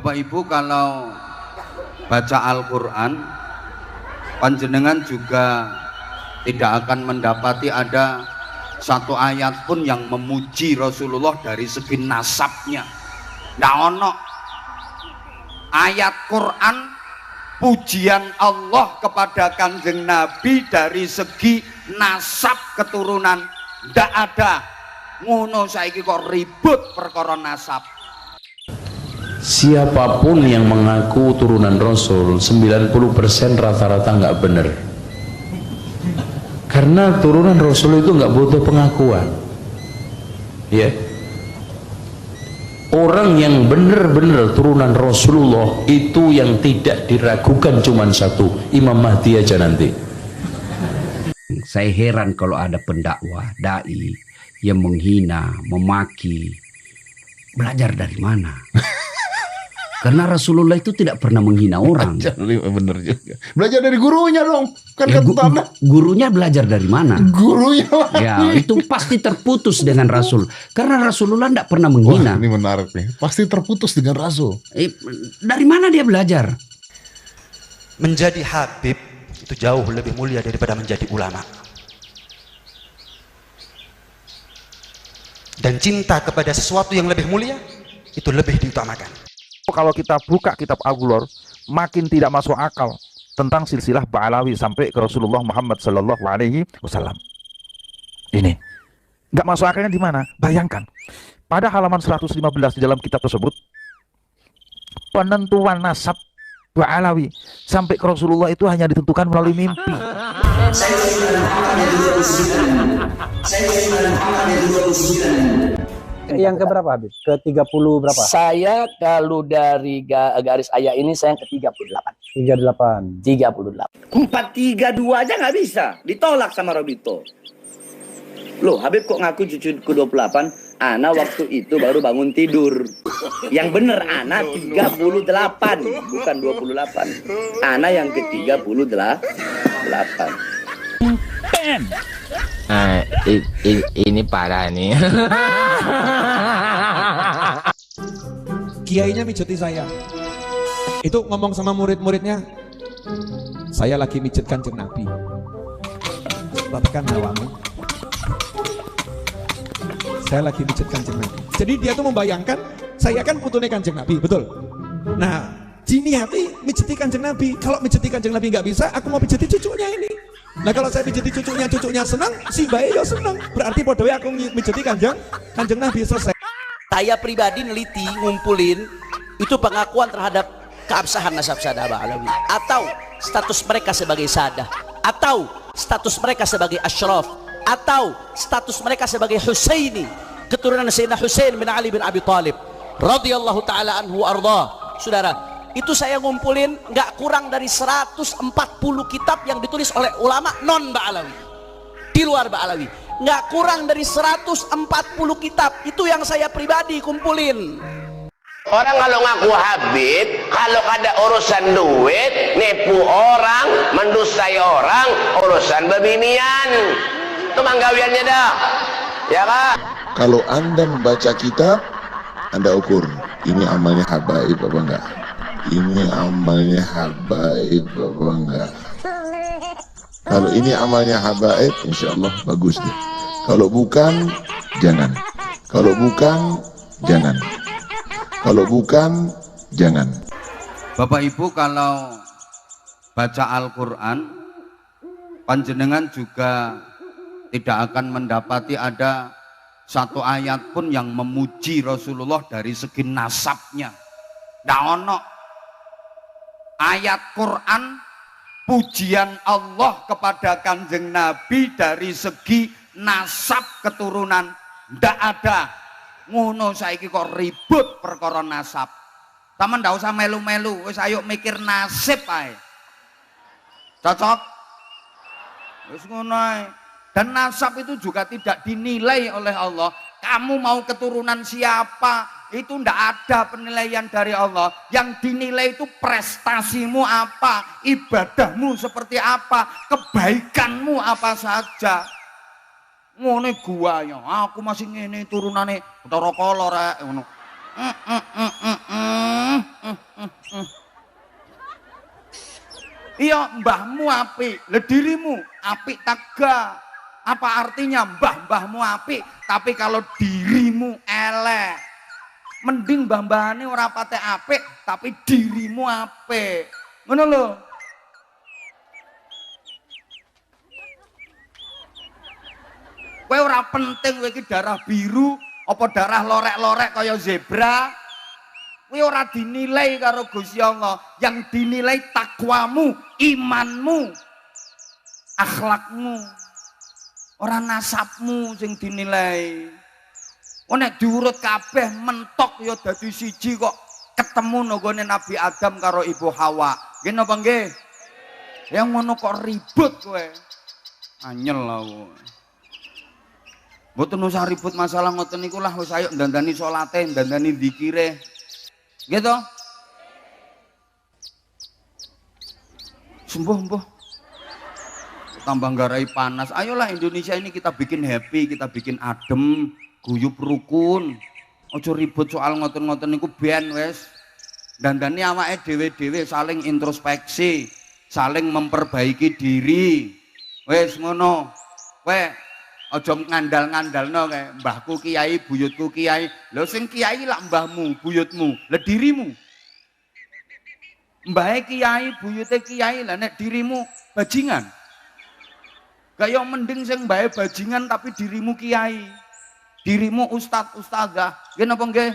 Bapak Ibu, kalau baca Al-Quran, panjenengan juga tidak akan mendapati ada satu ayat pun yang memuji Rasulullah dari segi nasabnya. Nggak ono ayat Quran pujian Allah kepada Kanjeng Nabi dari segi nasab keturunan. Nggak ada. Ngono saiki kok ribut perkara nasab. Siapapun yang mengaku turunan Rasul 90% rata-rata nggak benar, karena turunan Rasul itu nggak butuh pengakuan ya. Orang yang benar-benar turunan Rasulullah itu yang tidak diragukan cuma satu, Imam Mahdi aja nanti. Saya heran kalau ada pendakwah, dai yang menghina, memaki. Belajar dari mana? Karena Rasulullah itu tidak pernah menghina orang. Bener juga. Belajar dari gurunya dong. Kan Ya, kata gurunya belajar dari mana? gurunya. Ya, itu pasti terputus dengan Rasul. Karena Rasulullah tidak pernah menghina. Wah, ini menarik nih. Pasti terputus dengan Rasul. Dari mana dia belajar? Menjadi habib itu jauh lebih mulia daripada menjadi ulama. Dan cinta kepada sesuatu yang lebih mulia itu lebih diutamakan. Kalau kita buka kitab Al-Ghulur, makin tidak masuk akal tentang silsilah Ba'alawi sampai ke Rasulullah Muhammad Sallallahu Alaihi Wasallam. Ini nggak masuk akalnya di mana? Bayangkan, pada halaman 115 di dalam kitab tersebut, penentuan nasab Ba'alawi sampai ke Rasulullah itu hanya ditentukan melalui mimpi. Yang keberapa Habib? Ke 30 berapa? Saya kalau dari garis ayah ini saya ke 38. 38. 432 aja nggak bisa. Ditolak sama Robito. Loh, Habib kok ngaku cucu ke 28? Ana waktu itu baru bangun tidur. Yang bener Ana 38, bukan 28. Ana yang ke 38. Ini parah nih. Kiainya mijeti saya. Itu ngomong sama murid-muridnya, saya lagi mijet Kanjeng Nabi. Bapak hawamu. Saya lagi mijet Kanjeng Nabi. Jadi dia tuh membayangkan saya kan putune Kanjeng Nabi, betul. Nah, Jini hati mijeti Kanjeng Nabi. Kalau mijeti Kanjeng Nabi nggak bisa, aku mau mijeti cucunya ini. Nah kalau saya mijeti cucunya senang, si bayi ya senang. Berarti podoe aku mijeti Kanjeng Nabi, selesai. Saya pribadi neliti, ngumpulin itu pengakuan terhadap keabsahan nasab Sadah Ba'alawi, atau status mereka sebagai Sadah, atau status mereka sebagai Ashraf, atau status mereka sebagai Husaini, keturunan Sayyidina Husain bin Ali bin Abi Thalib radhiyallahu taala anhu arda. Saudara, itu saya ngumpulin nggak kurang dari 140 kitab yang ditulis oleh ulama non Ba'alawi, di luar Ba'alawi. Nggak kurang dari 140 kitab. Itu yang saya pribadi kumpulin. Orang kalau ngaku habib, kalau ada urusan duit, nipu orang, mendustai orang, urusan bebinian, itu manggawiannya dah, ya kak. Kalau Anda membaca kitab, Anda ukur. Ini amalnya habaib apa enggak? Ini amalnya habaib apa enggak? Kalau ini amalnya habaib, insya Allah bagus deh. Kalau bukan, jangan. Kalau bukan, jangan. Kalau bukan, jangan. Bapak Ibu, kalau baca Al-Quran, panjenengan juga tidak akan mendapati ada satu ayat pun yang memuji Rasulullah dari segi nasabnya. Nggak ono ayat Quran pujian Allah kepada Kanjeng Nabi dari segi nasab keturunan. Ndak ada. Ngono saiki kok ribut perkara nasab. Taman ndak usah melu-melu, wis ayo mikir nasib ae. Cocok? Wis ngono ae. Dan nasab itu juga tidak dinilai oleh Allah. Kamu mau keturunan siapa? Itu ndak ada penilaian dari Allah. Yang dinilai itu prestasimu apa, ibadahmu seperti apa, kebaikanmu apa saja. Ngene gua ya, aku masih ngene turunane Bathara Kala rek ngono. Iya, mbahmu apik, le dirimu apik taga. Apa artinya mbah-mbahmu apik, tapi kalau dirimu elek. Mending mbah-mbahane ora pate apik, tapi dirimu apik. Ngono lho. Kowe ora penting kowe iki darah biru apa darah lorek-lorek kaya zebra. Kowe ora dinilai karo Gusti Allah, yang dinilai takwamu, imanmu, akhlakmu, ora nasabmu sing dinilai. Nek diurut kabeh mentok ya dadi siji kok ketemu nggone Nabi Adam karo Ibu Hawa. Nggih napa nggih? Yang ngono kok ribut kowe. Anyel lah kowe. Mboten usah ribut masalah ngoten niku lah, wis ayo ndandani salate, ndandani zikire. Gitu. Sembuh. Tambah garai panas. Ayolah Indonesia ini kita bikin happy, kita bikin adem, guyub rukun. Ojo ribut soal ngoten-ngoten niku ben wis. Dandani awake dhewe-dhewe saling introspeksi, saling memperbaiki diri. Wis ngono. Kowe aja ngandal-ngandalno kae mbahku kiai, buyutku kiai. Lho sing kiai lak mbahmu, buyutmu, lha dirimu. Mbahe kiai, buyute kiai, lah nek dirimu bajingan. Kaya mending sing mbahe bajingan tapi dirimu kiai. Dirimu ustad, ustazah. Nggih napa nggih?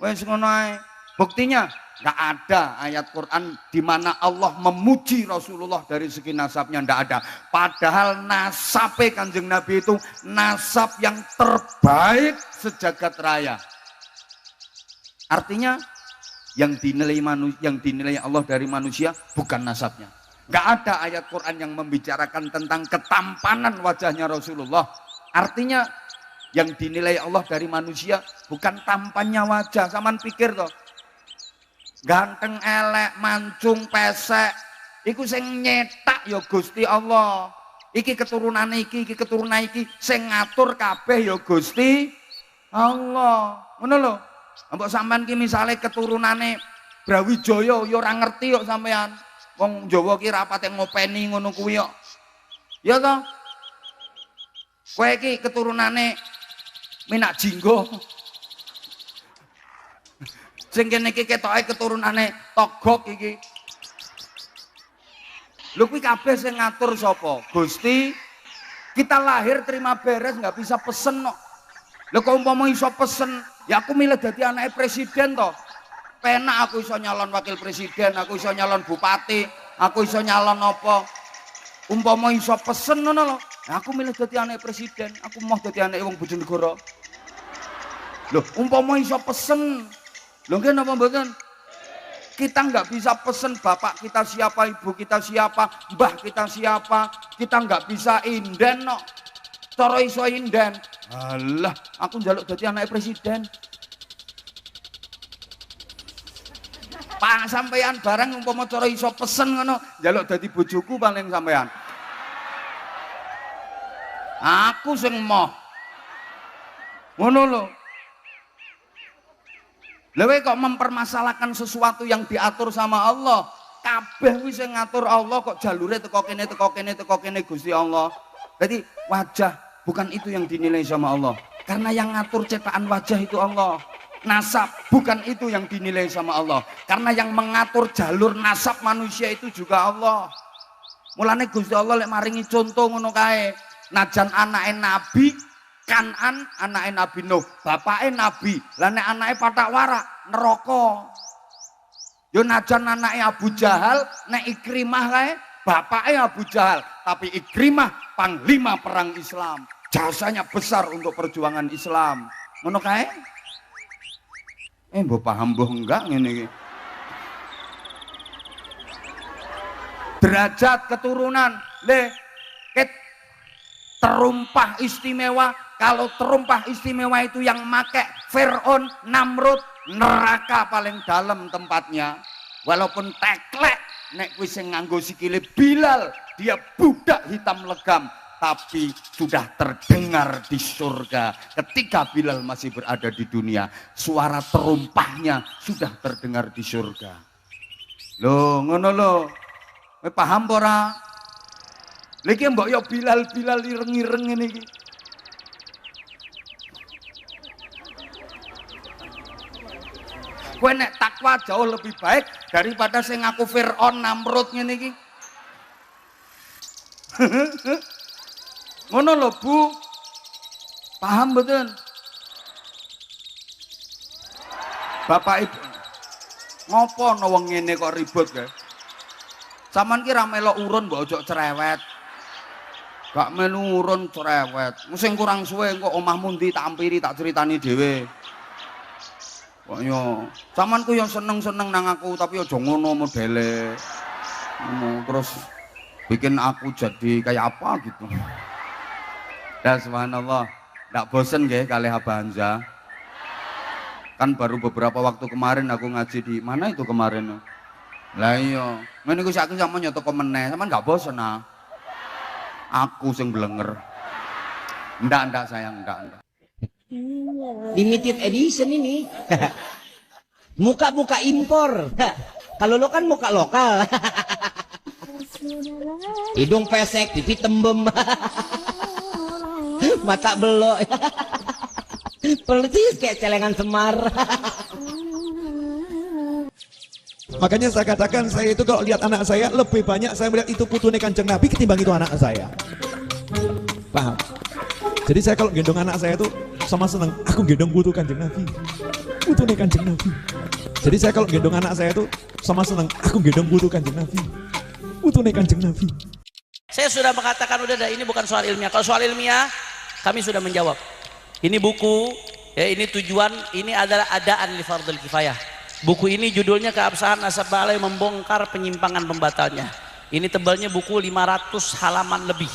Wis ngono ae. Buktinya nggak ada ayat Quran di mana Allah memuji Rasulullah dari segi nasabnya, nggak ada. Padahal nasabe Kanjeng Nabi itu nasab yang terbaik sejagat raya. Artinya yang dinilai Allah dari manusia bukan nasabnya. Nggak ada ayat Quran yang membicarakan tentang ketampanan wajahnya Rasulullah. Artinya yang dinilai Allah dari manusia bukan tampannya wajah. Saman pikir toh. Ganteng, elek, mancung, pesek, iku sing nyetak ya Gusti Allah. Iki keturunan iki keturunan iki sing ngatur kabeh ya Gusti Allah. Ngono lho. Mbok sampean ki misale keturunane Brawijaya ya ora ngerti kok sampean. Wong Jawa ki rapate ngopeni ngono kuwi kok. Ya toh? Kowe iki keturunane Minak Jinggo. Sing kene iki ketoke keturunane Togok iki. Lho kuwi kabeh sing ngatur sapa? Gusti. Kita lahir terima beres nggak bisa pesen kok. Lho kok umpama iso pesen, ya aku milih dadi anake presiden toh. Penak aku iso nyalon wakil presiden, aku iso nyalon bupati, aku iso nyalon apa. Umpama iso pesen ngono lho. Aku milih dadi anake presiden, aku mau dadi anake wong Bojonegoro. Lho, umpama iso pesen. Lho nggih napa mboten? Kita nggak bisa pesen bapak kita siapa, ibu kita siapa, mbah kita siapa. Kita nggak bisa inden no. Cara iso inden. Alah, aku njaluk dadi anake presiden. Pak sampean barang umpama cara iso pesen ngono, njaluk dadi bojoku paling sampean. Aku sing moh. Ngono lho. Lewe kok mempermasalahkan sesuatu yang diatur sama Allah. Kabeh wis sing ngatur Allah kok jalure teko kene Gusti Allah. Jadi wajah bukan itu yang dinilai sama Allah. Karena yang ngatur cetakan wajah itu Allah. Nasab bukan itu yang dinilai sama Allah. Karena yang mengatur jalur nasab manusia itu juga Allah. Mulane Gusti Allah lek maringi contoh ngono kae. Najan anake Nabi Kanan anake Nabi Nuh, bapake Nabi. Lah nek anake patak warak neraka. Yo najan anake Abu Jahal, nek Ikrimah kae bapake Abu Jahal, tapi Ikrimah panglima perang Islam. Jasanya besar untuk perjuangan Islam. Ngono kae? Mbok paham mbok enggak ngene iki. Derajat keturunan, terumpah istimewa. Kalau terumpah istimewa itu yang make Fir'aun, Namrud, neraka paling dalam tempatnya. Walaupun teklek, nek kuwi sing nganggo sikile Bilal, dia budak hitam legam. tapi sudah terdengar di surga. Ketika Bilal masih berada di dunia, suara terumpahnya sudah terdengar di surga. Loh, ngono loh. Paham ora? Lagi mbok yo Bilal ireng-ireng ngene iki. Kowe nek takwa jauh lebih baik daripada sing ngaku Fir'aun, Namrud ngene iki. Ngono lho Bu, paham betul? Bapak Ibu, ngopo no wong ngene kok ribut ya? Saman ki ra melok urun mbok ojo cerewet. Gak melu urun cerewet. Sing kurang suwe kok omahmu ndi tak ampiri tak critani dhewe. Kok yo, saman ku yo seneng-seneng nang aku tapi ojo ngono modele. Terus bikin aku jadi kayak apa gitu. Ya subhanallah, ndak bosen nggih kalih Abah Hamzah. Kan baru beberapa waktu kemarin aku ngaji di mana itu kemarin. Lah iya, ngene iku sak aku sampe nyoto meneh, sampean gak bosen ah. Aku sing blenger. Ndak sayang, ndak. Limited edition ini. Muka-muka impor. Kalau lo kan muka lokal. Hidung pesek, pipi tembem. Mata belok. Persis kayak celengan Semar. Makanya saya katakan, saya itu kalau lihat anak saya lebih banyak saya melihat itu putune Kanjeng Nabi ketimbang itu anak saya. Paham? Jadi saya kalau gendong anak saya itu sama seneng, aku gendong putu Kanjeng Nabi, putune Kanjeng Nabi. Jadi saya kalau gendong anak saya itu sama seneng, aku gendong putu Kanjeng Nabi, putune Kanjeng Nabi. Saya sudah mengatakan udah dah, ini bukan soal ilmiah. Kalau soal ilmiah kami sudah menjawab. Ini buku, ya ini tujuan, ini adalah adaan li fardhil kifayah. Buku ini judulnya Keabsahan Nasab Ba'alawi Membongkar Penyimpangan Pembatalnya. Ini tebalnya buku 500 halaman lebih.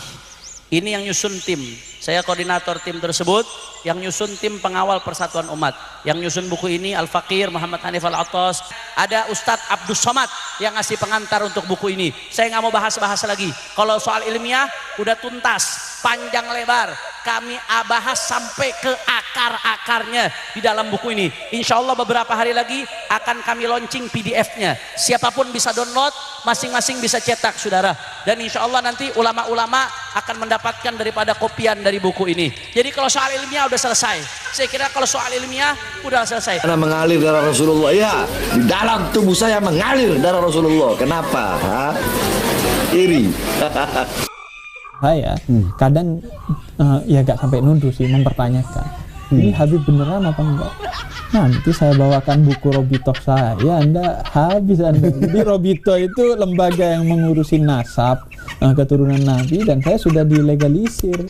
Ini yang nyusun tim. Saya koordinator tim tersebut, yang nyusun tim pengawal persatuan umat. Yang nyusun buku ini Al-Faqir Muhammad Hanif Al-Attas. Ada Ustadz Abdus Somad yang ngasih pengantar untuk buku ini. Saya nggak mau bahas-bahas lagi. Kalau soal ilmiah udah tuntas, panjang lebar. Kami bahas sampai ke akar-akarnya di dalam buku ini. Insya Allah beberapa hari lagi akan kami launching PDF-nya. Siapapun bisa download, masing-masing bisa cetak, saudara. Dan insya Allah nanti ulama-ulama akan mendapatkan daripada kopian dari buku ini. Jadi kalau soal ilmiah udah selesai. Saya kira kalau soal ilmiah udah selesai. Karena mengalir darah Rasulullah, ya di dalam tubuh saya mengalir darah Rasulullah. Kenapa? Iri. Saya kadang ya gak sampai nuduh sih, mempertanyakan ini Habib beneran apa enggak. Nanti saya bawakan buku Robitoh saya, Anda habis Anda. Jadi Robitoh itu lembaga yang mengurusi nasab keturunan Nabi, dan saya sudah dilegalisir.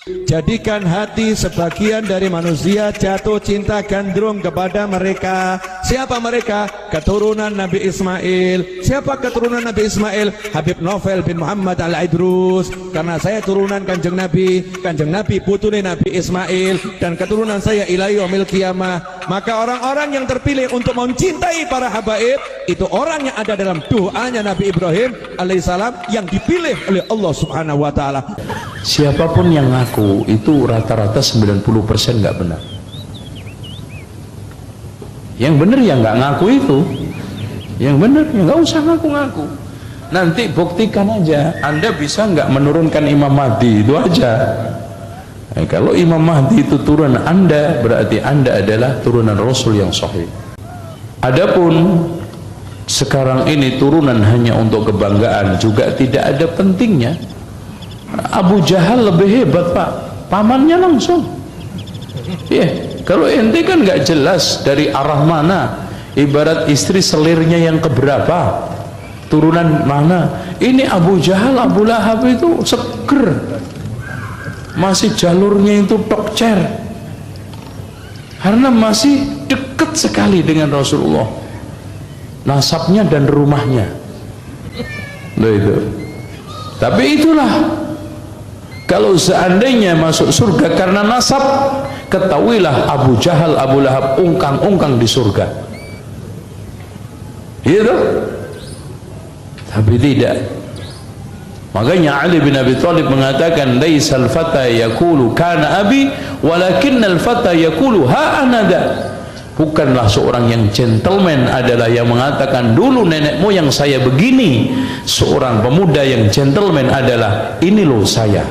Jadikan hati sebagian dari manusia jatuh cinta gandrung kepada mereka. Siapa mereka? Keturunan Nabi Ismail. Siapa keturunan Nabi Ismail? Habib Novel bin Muhammad Al-Idrus. Karena saya turunan Kanjeng Nabi putune Nabi Ismail, dan keturunan saya ila yaumil qiyamah. Maka orang-orang yang terpilih untuk mencintai para habaib itu orang yang ada dalam doanya Nabi Ibrahim alaihissalam yang dipilih oleh Allah Subhanahu wa taala. Siapapun yang ngaku itu rata-rata 90% nggak benar. Yang benar ya nggak ngaku itu. Yang benar ya nggak usah ngaku-ngaku. Nanti buktikan aja. Anda bisa nggak menurunkan Imam Mahdi, itu aja. Kalau Imam Mahdi itu turunan Anda, berarti Anda adalah turunan Rasul yang sahih. Adapun sekarang ini turunan hanya untuk kebanggaan juga tidak ada pentingnya. Abu Jahal lebih hebat Pak, pamannya langsung. Kalau ente kan nggak jelas dari arah mana, ibarat istri selirnya yang keberapa, turunan mana. Ini Abu Jahal, Abu Lahab itu seger, masih jalurnya itu tokcer, karena masih dekat sekali dengan Rasulullah, nasabnya dan rumahnya. Loh itu. Tapi itulah, kalau seandainya masuk surga karena nasab, ketahuilah Abu Jahal, Abu Lahab ungkang-ungkang di surga. Gitu? Tapi tidak. Makanya Ali bin Abi Thalib mengatakan, laisal fata yaqulu kana abi walakinnal fata yaqulu ha anada. Bukanlah seorang yang gentleman adalah yang mengatakan dulu nenek moyang saya begini. Seorang pemuda yang gentleman adalah ini loh saya.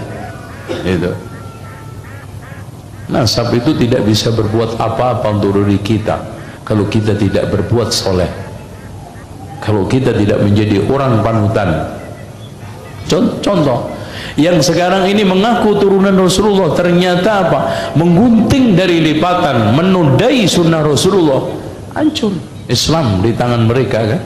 Itu. Nasab itu tidak bisa berbuat apa-apa untuk diri kita kalau kita tidak berbuat soleh, kalau kita tidak menjadi orang panutan. Contoh yang sekarang ini mengaku turunan Rasulullah, ternyata apa? Menggunting dari lipatan, menodai sunnah Rasulullah. Hancur Islam di tangan mereka kan.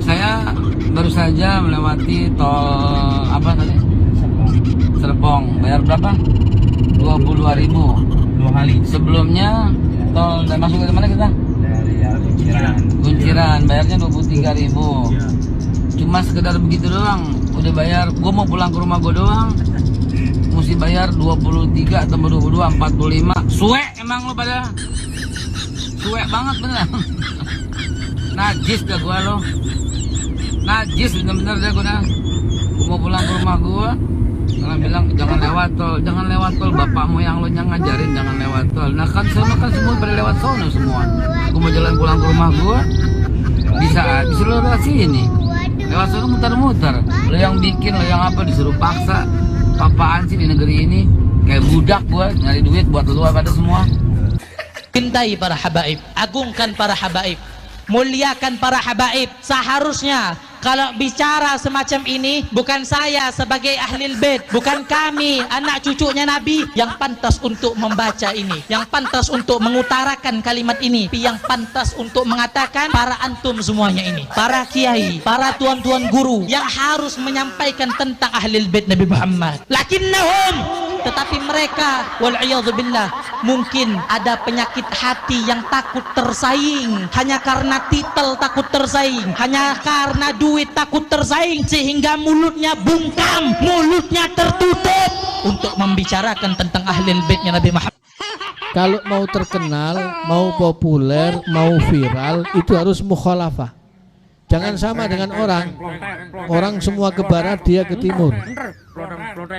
Saya baru saja melewati tol apa tadi? Serpong. Bayar berapa? 22.000 2 kali. Sebelumnya tol dan masuk ke mana kita? Kunciran, bayarnya 23.000. Cuma sekedar begitu doang, udah bayar. Gue mau pulang ke rumah gue doang, mesti bayar 23 tambah 22 45. Suek emang lo pada, suek banget bener. Najis dah gue lo, najis bener-bener dah gue dah. Gue mau pulang ke rumah gue, orang bilang jangan lewat tol, jangan lewat tol. Bapakmu yang lo yang ngajarin jangan lewat tol. Nah kan semua kan semua pada lewat sono semua. Gue mau jalan pulang ke rumah gue, bisa disuruh lewat sini, lewat sono muter-muter. Lo yang bikin, lo yang apa, disuruh paksa. Apaan sih di negeri ini? Kayak budak gue nyari duit buat lo pada semua. Cintai para habaib, agungkan para habaib, muliakan para habaib. Seharusnya kalau bicara semacam ini, bukan saya sebagai ahlul bait, bukan kami anak cucunya Nabi yang pantas untuk membaca ini, yang pantas untuk mengutarakan kalimat ini, yang pantas untuk mengatakan para antum semuanya ini, para kiai, para tuan-tuan guru yang harus menyampaikan tentang ahlul bait Nabi Muhammad. Lakinnahum, tetapi mereka wal'iyadzubillah mungkin ada penyakit hati yang takut tersaing, hanya karena titel takut tersaing, hanya karena duit takut tersaing, sehingga mulutnya bungkam, mulutnya tertutup untuk membicarakan tentang ahlul baitnya Nabi Muhammad. Kalau mau terkenal, mau populer, mau viral, itu harus mukhalafah. Jangan sama dengan orang semua ke barat, dia ke timur,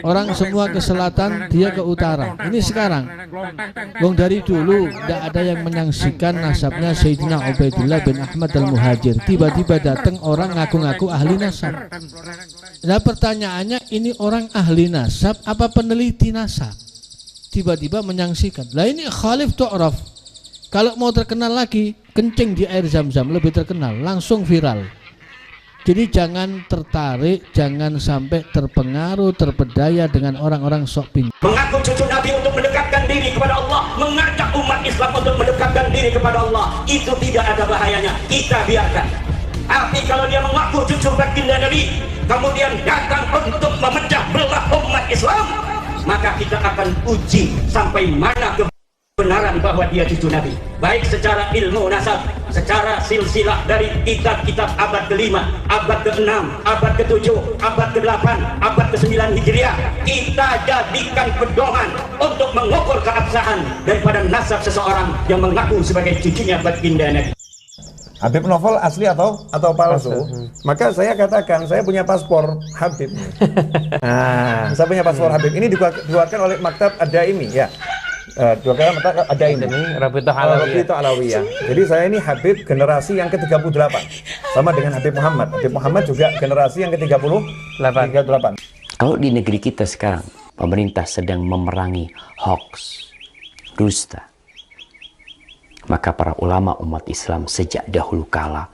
orang semua ke selatan, dia ke utara. Ini sekarang, wong dari dulu tidak ada yang menyaksikan nasabnya Sayyidina Ubaidillah bin Ahmad al-Muhajir. Tiba-tiba datang orang ngaku-ngaku ahli nasab. Nah pertanyaannya, ini orang ahli nasab apa peneliti nasab? Tiba-tiba menyaksikan. Lah ini khalif tu'raf. Kalau mau terkenal lagi, kencing di air zam-zam, lebih terkenal, langsung viral. Jadi jangan tertarik, jangan sampai terpengaruh, terpedaya dengan orang-orang sok pintar. Mengaku cucu Nabi untuk mendekatkan diri kepada Allah, mengajak umat Islam untuk mendekatkan diri kepada Allah, itu tidak ada bahayanya, kita biarkan. Tapi kalau dia mengaku cucu baginda Nabi, kemudian datang untuk memecah belah umat Islam, maka kita akan uji sampai mana kebenaran bahwa dia cucu Nabi, baik secara ilmu nasab, secara silsilah dari kitab-kitab abad ke-5, abad ke-6, abad ke-7, abad ke-8, abad ke-9 Hijriah. Kita jadikan pedoman untuk mengukur keabsahan daripada nasab seseorang yang mengaku sebagai cucunya baginda Nabi. Habib Novel asli atau palsu? Maka saya katakan saya punya paspor Habib. Nah, saya punya paspor Habib. Ini dikeluarkan oleh Maktab Ad-Daimi ya. Dua kali mata ada ini Rabithah Alawiyah. Jadi saya ini Habib generasi yang ke-38 sama dengan Habib Muhammad. Habib Muhammad juga generasi yang ke-38. Kalau di negeri kita sekarang pemerintah sedang memerangi hoax, dusta, maka para ulama umat Islam sejak dahulu kala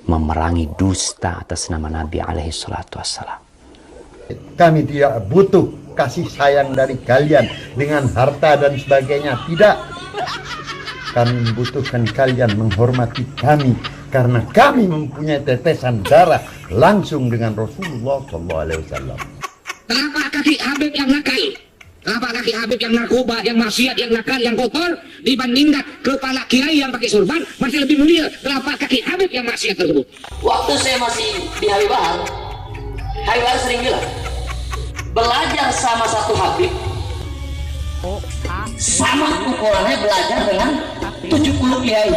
memerangi dusta atas nama Nabi alaihi salatu wassalam. Kami tidak butuh kasih sayang dari kalian dengan harta dan sebagainya, tidak. Kami membutuhkan kalian menghormati kami karena kami mempunyai tetesan darah langsung dengan Rasulullah SAW. Kenapa kaki Habib yang nakal? Kenapa kaki Habib yang narkoba, yang maksiat, yang nakal, yang kotor dibandingkan kepala kiai yang pakai surban masih lebih mulia? Kenapa kaki Habib yang maksiat tersebut? Waktu saya masih di Habib Bahar sering bilang, belajar sama satu Habib sama ukurannya belajar dengan 70 kiai.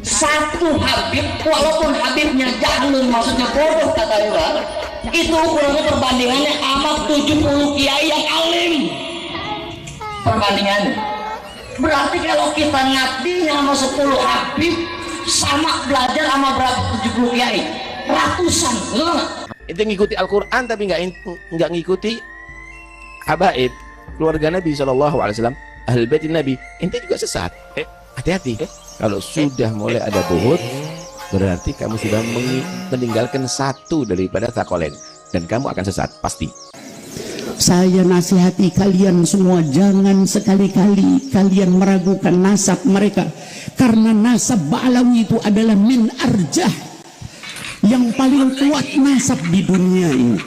Satu Habib, walaupun Habibnya jahlun, maksudnya bodoh kata Iwan, itu ukurannya perbandingannya sama 70 kiai yang alim. Perbandingannya. Berarti kalau kita ngabdinya sama 10 Habib, sama belajar sama berapa 70 kiai, ratusan, betul nggak? Itu ngikuti Al-Quran tapi nggak ngikuti habaib, keluarga Nabi SAW, Ahlul Bait Nabi. Ente juga sesat. Hati-hati. Kalau sudah mulai ada buhut, berarti kamu sudah meninggalkan satu daripada taqolain, dan kamu akan sesat pasti. Saya nasihati kalian semua, jangan sekali-kali kalian meragukan nasab mereka, karena nasab Ba'alawi itu adalah min arjah, yang paling kuat nasab di dunia ini.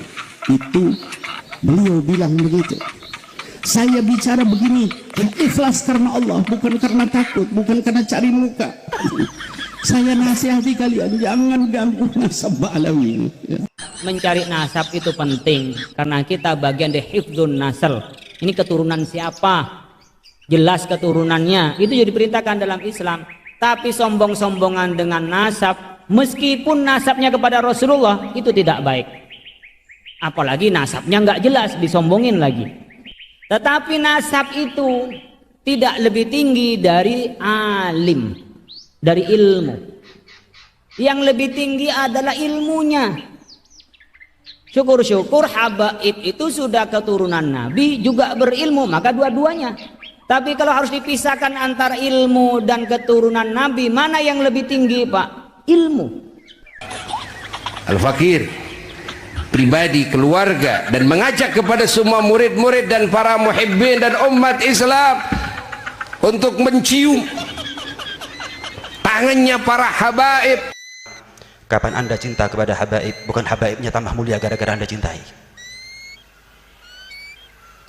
Itu beliau bilang begitu. Saya bicara begini ikhlas karena Allah, bukan karena takut, bukan karena cari muka. Saya nasihati kalian, jangan ganggu nasab Ba'alawi. Mencari nasab itu penting karena kita bagian dari hifdzun nasl. Ini keturunan siapa? Jelas keturunannya. Itu jadi diperintahkan dalam Islam. Tapi sombong-sombongan dengan nasab, meskipun nasabnya kepada Rasulullah, itu tidak baik. Apalagi nasabnya nggak jelas, disombongin lagi. Tetapi nasab itu tidak lebih tinggi dari alim, dari ilmu. Yang lebih tinggi adalah ilmunya. Syukur-syukur habaib itu sudah keturunan Nabi, juga berilmu, maka dua-duanya. Tapi kalau harus dipisahkan antara ilmu dan keturunan Nabi, mana yang lebih tinggi, Pak? Ilmu. Al-Fakir, pribadi, keluarga, dan mengajak kepada semua murid-murid dan para muhibbin dan umat Islam untuk mencium tangannya para habaib. Kapan Anda cinta kepada habaib, bukan habaibnya tambah mulia gara-gara Anda cintai.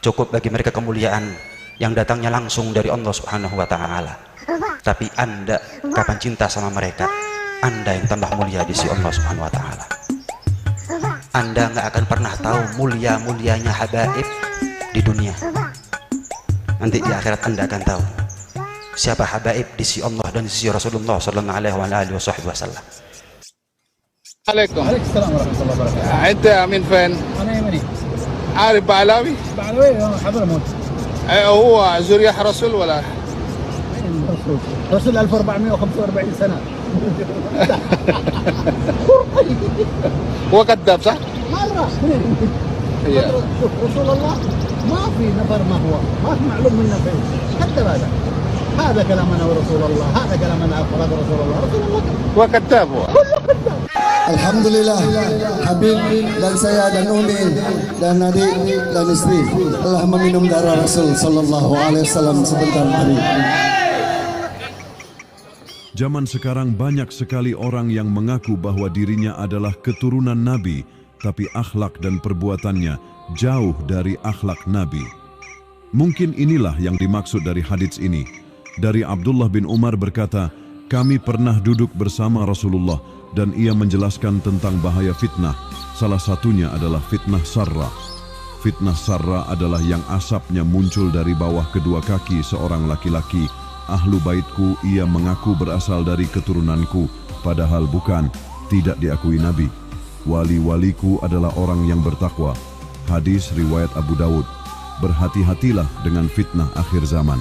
Cukup bagi mereka kemuliaan yang datangnya langsung dari Allah Subhanahu wa Ta'ala. Tapi Anda kapan cinta sama mereka, Anda yang tambah mulia di sisi Allah Subhanahu wa Ta'ala. Anda nggak akan pernah tahu mulia-mulianya habaib di dunia. Nanti di akhirat Anda akan tahu siapa habaib di sisi Allah dan di sisi Rasulullah sallallahu alaihi wasallam. عليكم. عليك السلام ورحمة الله وبركاته. أنت من فين؟ أنا يمني. عارف بعلاوي؟ بعلاوي حضرموت. هو ذرية رسول ولا؟ رسول. رسول 1445 سنة. هو كذاب صح؟ مرة. رسول الله ما في نفر ما هو، ما في معلوم منه فين. كذب هذا. هذا كلامنا ورسول الله، هذا كلامنا أفراد رسول الله. رسول الله هو كذاب هو. كله كذاب. Alhamdulillah, Habib dan saya dan Umi dan adik dan istri telah meminum darah Rasul Sallallahu Alaihi Wasallam sebentar hari. Zaman sekarang banyak sekali orang yang mengaku bahwa dirinya adalah keturunan Nabi, tapi akhlak dan perbuatannya jauh dari akhlak Nabi. Mungkin inilah yang dimaksud dari hadits ini. Dari Abdullah bin Umar berkata, kami pernah duduk bersama Rasulullah dan ia menjelaskan tentang bahaya fitnah. Salah satunya adalah fitnah sarra. Fitnah sarra adalah yang asapnya muncul dari bawah kedua kaki seorang laki-laki. Ahlu baitku, ia mengaku berasal dari keturunanku, padahal bukan, tidak diakui Nabi. Wali-waliku adalah orang yang bertakwa. Hadis riwayat Abu Dawud. Berhati-hatilah dengan fitnah akhir zaman.